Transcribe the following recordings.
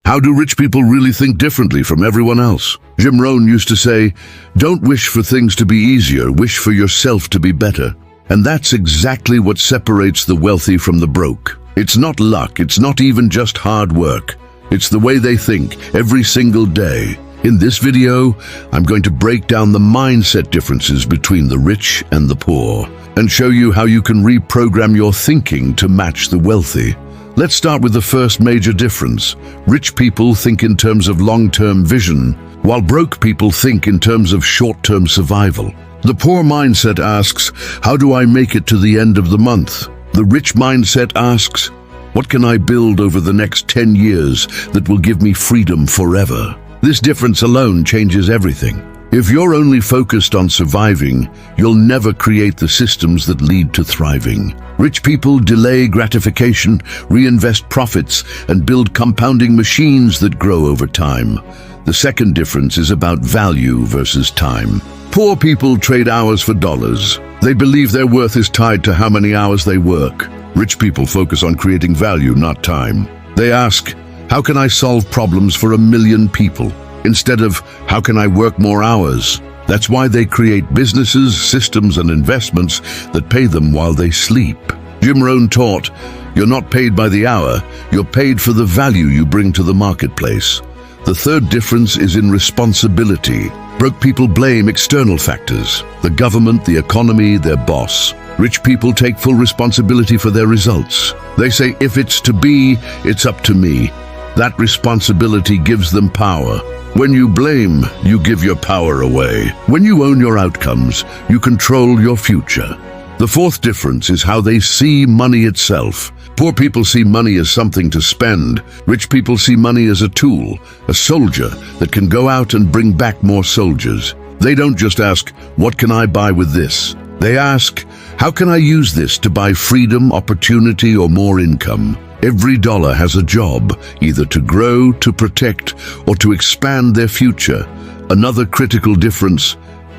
How do rich people really think differently from everyone else? Rohn used to say, "Don't wish for things to be easier, wish for yourself to be better." And that's exactly what separates the wealthy from the broke. It's not luck, it's not even just hard work. It's the way they think every single day. In this video, I'm going to break down the mindset differences between the rich and the poor and show you how you can reprogram your thinking to match the wealthy. Let's start with the first major difference. Rich people think in terms of long-term vision, while broke people think in terms of short-term survival. The poor mindset asks, "How do I make it to the end of the month?" The rich mindset asks, "What can I build over the next 10 years that will give me freedom forever?" This difference alone changes everything. If you're only focused on surviving, you'll never create the systems that lead to thriving. Rich people delay gratification, reinvest profits, and build compounding machines that grow over time. The second difference is about value versus time. Poor people trade hours for dollars. They believe their worth is tied to how many hours they work. Rich people focus on creating value, not time. They ask, "How can I solve problems for 1 million people?" instead of, "How can I work more hours?" That's why they create businesses, systems, and investments that pay them while they sleep. Rohn taught, "You're not paid by the hour, you're paid for the value you bring to the marketplace." The third difference is in responsibility. Broke people blame external factors, the government, the economy, their boss. Rich people take full responsibility for their results. They say, "If it's to be, it's up to me." That responsibility gives them power. When you blame, you give your power away. When you own your outcomes, you control your future. The fourth difference is how they see money itself. Poor people see money as something to spend. Rich people see money as a tool, a soldier that can go out and bring back more soldiers. They don't just ask, "What can I buy with this?" They ask, "How can I use this to buy freedom, opportunity, or more income?" Every dollar has a job, either to grow, to protect, or to expand their future. Another critical difference,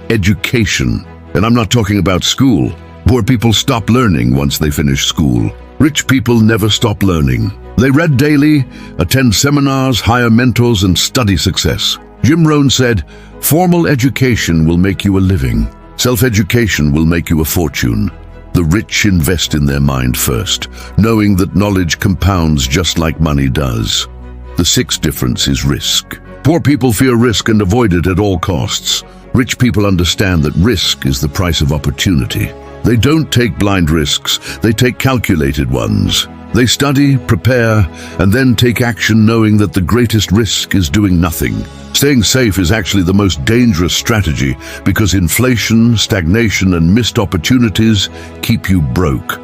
education. And I'm not talking about school. Poor people stop learning once they finish school. Rich people never stop learning. They read daily, attend seminars, hire mentors, and study success. Rohn said, "Formal education will make you a living. Self-education will make you a fortune." The rich invest in their mind first, knowing that knowledge compounds just like money does. The sixth difference is risk. Poor people fear risk and avoid it at all costs. Rich people understand that risk is the price of opportunity. They don't take blind risks, they take calculated ones. They study, prepare, and then take action knowing that the greatest risk is doing nothing. Staying safe is actually the most dangerous strategy because inflation, stagnation, and missed opportunities keep you broke.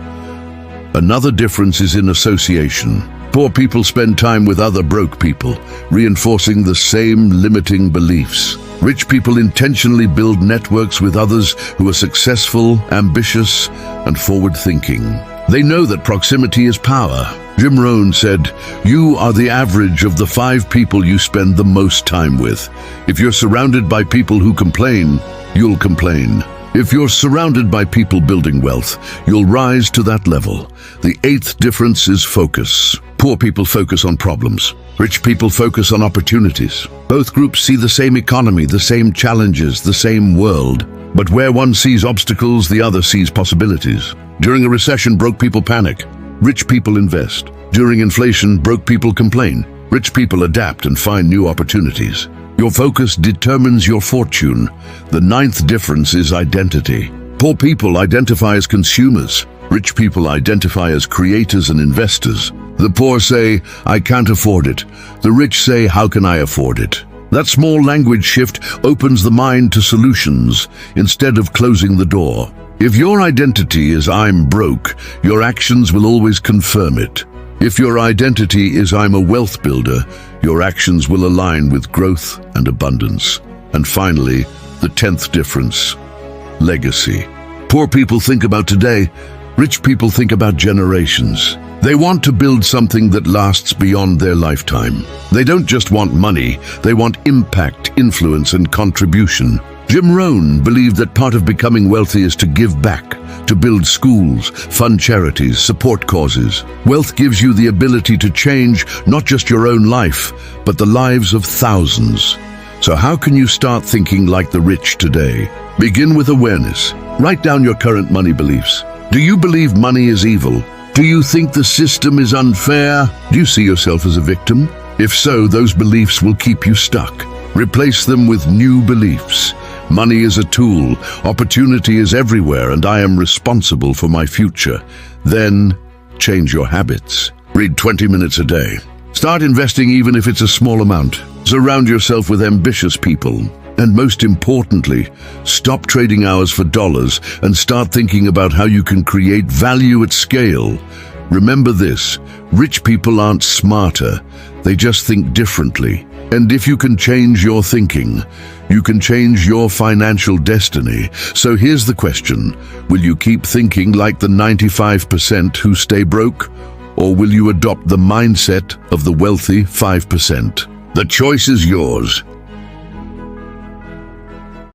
Another difference is in association. Poor people spend time with other broke people, reinforcing the same limiting beliefs. Rich people intentionally build networks with others who are successful, ambitious, and forward-thinking. They know that proximity is power. Rohn said, "You are the average of the 5 people you spend the most time with." If you're surrounded by people who complain, you'll complain. If you're surrounded by people building wealth, you'll rise to that level. The 8th difference is focus. Poor people focus on problems. Rich people focus on opportunities. Both groups see the same economy, the same challenges, the same world. But where one sees obstacles, the other sees possibilities. During a recession, broke people panic. Rich people invest. During inflation, broke people complain. Rich people adapt and find new opportunities. Your focus determines your fortune. The 9th difference is identity. Poor people identify as consumers. Rich people identify as creators and investors. The poor say, "I can't afford it." The rich say, "How can I afford it?" That small language shift opens the mind to solutions instead of closing the door. If your identity is "I'm broke," your actions will always confirm it. If your identity is "I'm a wealth builder," your actions will align with growth and abundance. And finally, the 10th difference, legacy. Poor people think about today, rich people think about generations. They want to build something that lasts beyond their lifetime. They don't just want money, they want impact, influence, and contribution. Jim Rohn believed that part of becoming wealthy is to give back, to build schools, fund charities, support causes. Wealth gives you the ability to change not just your own life, but the lives of thousands. So how can you start thinking like the rich today? Begin with awareness. Write down your current money beliefs. Do you believe money is evil? Do you think the system is unfair? Do you see yourself as a victim? If so, those beliefs will keep you stuck. Replace them with new beliefs. Money is a tool, opportunity is everywhere, and I am responsible for my future. Then, change your habits. Read 20 minutes a day. Start investing even if it's a small amount. Surround yourself with ambitious people. And most importantly, stop trading hours for dollars and start thinking about how you can create value at scale. Remember this, rich people aren't smarter, they just think differently. And if you can change your thinking, you can change your financial destiny. So here's the question, will you keep thinking like the 95% who stay broke? Or will you adopt the mindset of the wealthy 5%? The choice is yours.